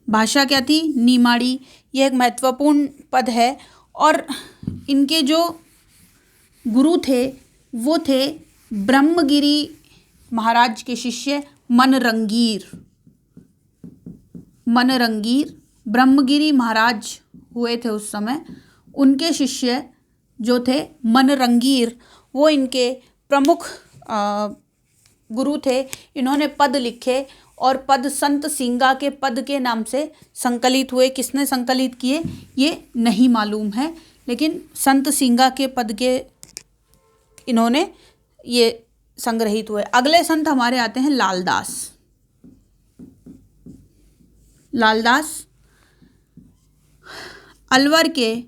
भाषा क्या थी? नीमाड़ी। यह एक महत्वपूर्ण पद है। और इनके जो गुरु थे वो थे ब्रह्मगिरी महाराज के शिष्य मनरंगीर। मनरंगीर ब्रह्मगिरी महाराज हुए थे उस समय। उनके शिष्य जो थे मनरंगीर, वो इनके प्रमुख गुरु थे। इन्होंने पद लिखे और पद संत सिंगा के पद के नाम से संकलित हुए। किसने संकलित किए ये नहीं मालूम है, लेकिन संत सिंगा के पद के इन्होंने ये संग्रहित हुए। अगले संत हमारे आते हैं लालदास। लालदास अलवर के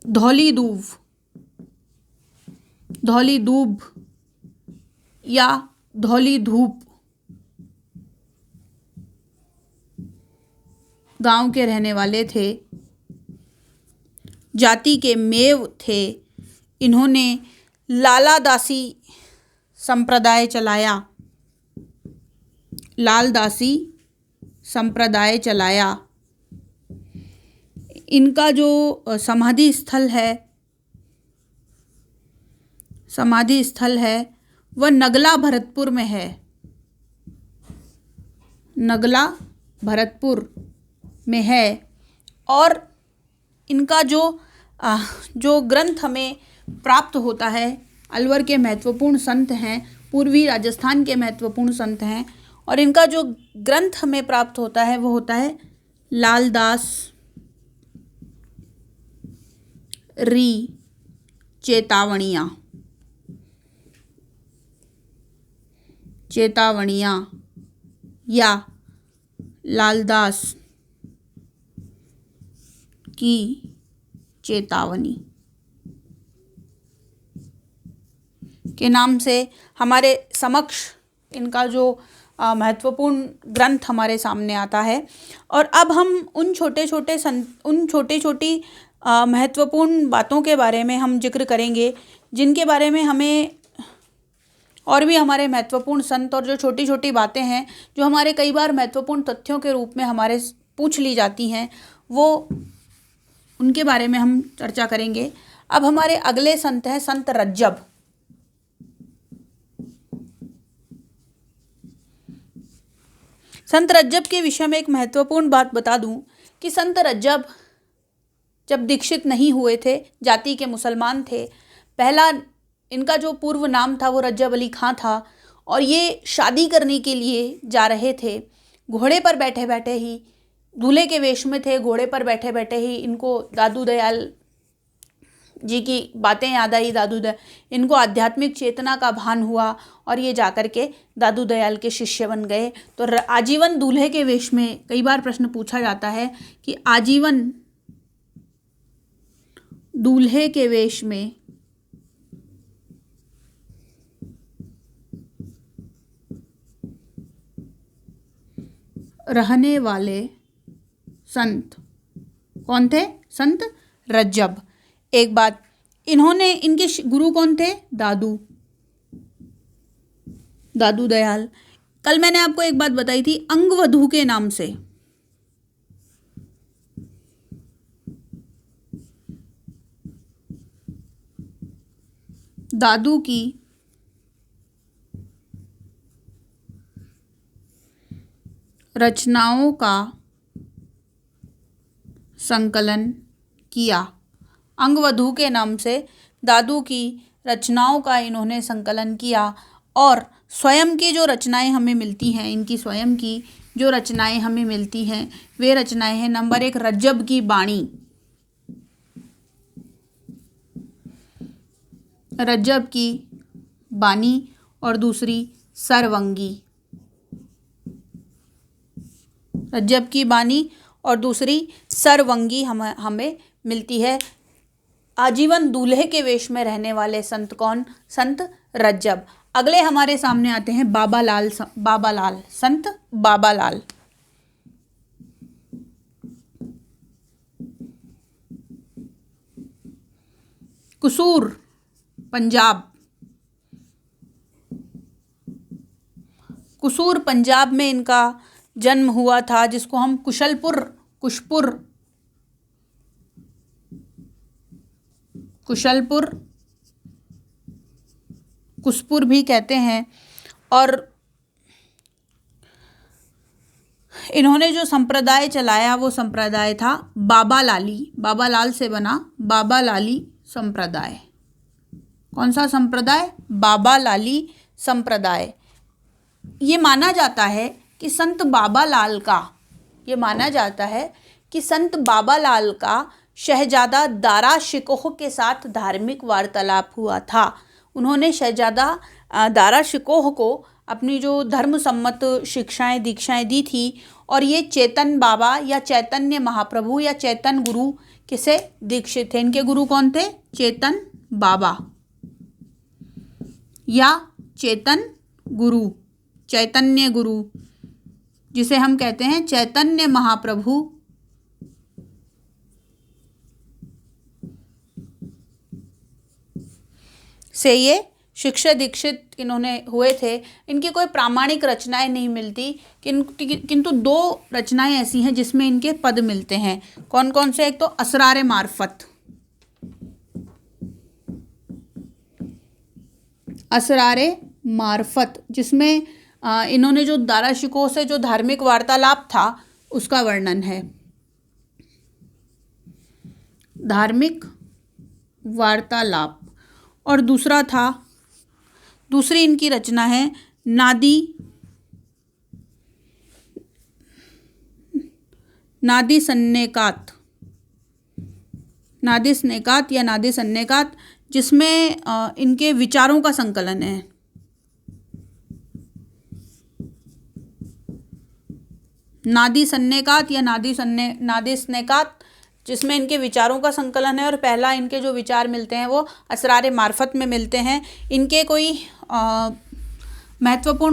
धौली दूब या धौली धूप गांव के रहने वाले थे। जाति के मेव थे। इन्होंने लालादासी संप्रदाय चलाया। लालदासी संप्रदाय चलाया। इनका जो समाधि स्थल है वह नगला भरतपुर में है। नगला भरतपुर में है। और इनका जो ग्रंथ हमें प्राप्त होता है, अलवर के महत्वपूर्ण संत हैं, पूर्वी राजस्थान के महत्वपूर्ण संत हैं, और इनका जो ग्रंथ हमें प्राप्त होता है वो होता है लालदास री चेतावनियाँ। या लालदास की चेतावनी के नाम से हमारे समक्ष इनका जो महत्वपूर्ण ग्रंथ हमारे सामने आता है। और अब हम उन छोटी छोटी महत्वपूर्ण बातों के बारे में हम जिक्र करेंगे, जिनके बारे में हमें और भी हमारे महत्वपूर्ण संत और जो छोटी छोटी बातें हैं जो हमारे कई बार महत्वपूर्ण तथ्यों के रूप में हमारे पूछ ली जाती हैं, वो उनके बारे में हम चर्चा करेंगे। अब हमारे अगले संत हैं संत रज्जब। संत रज्जब के विषय में एक महत्वपूर्ण बात बता दूं कि संत रज्जब जब दीक्षित नहीं हुए थे, जाति के मुसलमान थे। पहला इनका जो पूर्व नाम था वो रज्जब अली खां था, और ये शादी करने के लिए जा रहे थे। घोड़े पर बैठे बैठे ही, दूल्हे के वेश में थे, घोड़े पर बैठे बैठे ही इनको दादू दयाल जी की बातें याद आई। इनको आध्यात्मिक चेतना का भान हुआ और ये जाकर के दादू दयाल के शिष्य बन गए। तो आजीवन दूल्हे के वेश में, कई बार प्रश्न पूछा जाता है कि आजीवन दूल्हे के वेश में रहने वाले संत कौन थे? संत रज्जब। एक बात, इनके गुरु कौन थे? दादू दयाल। कल मैंने आपको एक बात बताई थी अंगवधू के नाम से। दादू की रचनाओं का संकलन किया। अंगवधू के नाम से दादू की रचनाओं का इन्होंने संकलन किया। और स्वयं की जो रचनाएं हमें मिलती हैं, इनकी स्वयं की जो रचनाएं हमें मिलती हैं, वे रचनाएं हैं नंबर 1 रज्जब की बाणी। रज्जब की बानी और दूसरी सरवंगी। रज्जब की बानी और दूसरी सरवंगी हमें मिलती है। आजीवन दूल्हे के वेश में रहने वाले संत कौन? संत रज्जब। अगले हमारे सामने आते हैं बाबालाल। संत बाबालाल। कुसूर पंजाब में इनका जन्म हुआ था, जिसको हम कुशपुर भी कहते हैं। और इन्होंने जो संप्रदाय चलाया वो संप्रदाय था बाबा लाली, बाबा लाल से बना बाबा लाली संप्रदाय। कौन सा संप्रदाय? बाबा लाली संप्रदाय। ये माना जाता है कि संत बाबा लाल का शहजादा दारा शिकोह के साथ धार्मिक वार्तालाप हुआ था। उन्होंने शहजादा दारा शिकोह को अपनी जो धर्म सम्मत शिक्षाएं दीक्षाएं दी थी, और ये चेतन बाबा या चैतन्य महाप्रभु या चैतन गुरु किसे दीक्षित थे। इनके गुरु कौन थे? चेतन बाबा या चेतन गुरु, चैतन्य गुरु, जिसे हम कहते हैं चैतन्य महाप्रभु से ये शिक्षा दीक्षित इन्होंने हुए थे। इनकी कोई प्रामाणिक रचनाएं नहीं मिलती, किंतु 2 रचनाएं ऐसी हैं जिसमें इनके पद मिलते हैं। कौन कौन से? एक तो असरारे मार्फत, जिसमें इन्होंने जो दारा शिकोह से जो धार्मिक वार्तालाप था उसका वर्णन है। धार्मिक वार्तालाप। और दूसरी इनकी रचना है नादी सन्नेकात या नादी सन्नेकात, जिसमें इनके विचारों का संकलन है। नादी सन्नेकात या नादी स्नेकात, जिसमें इनके विचारों का संकलन है। और पहला इनके जो विचार मिलते हैं वो असरारे मार्फत में मिलते हैं। इनके कोई महत्वपूर्ण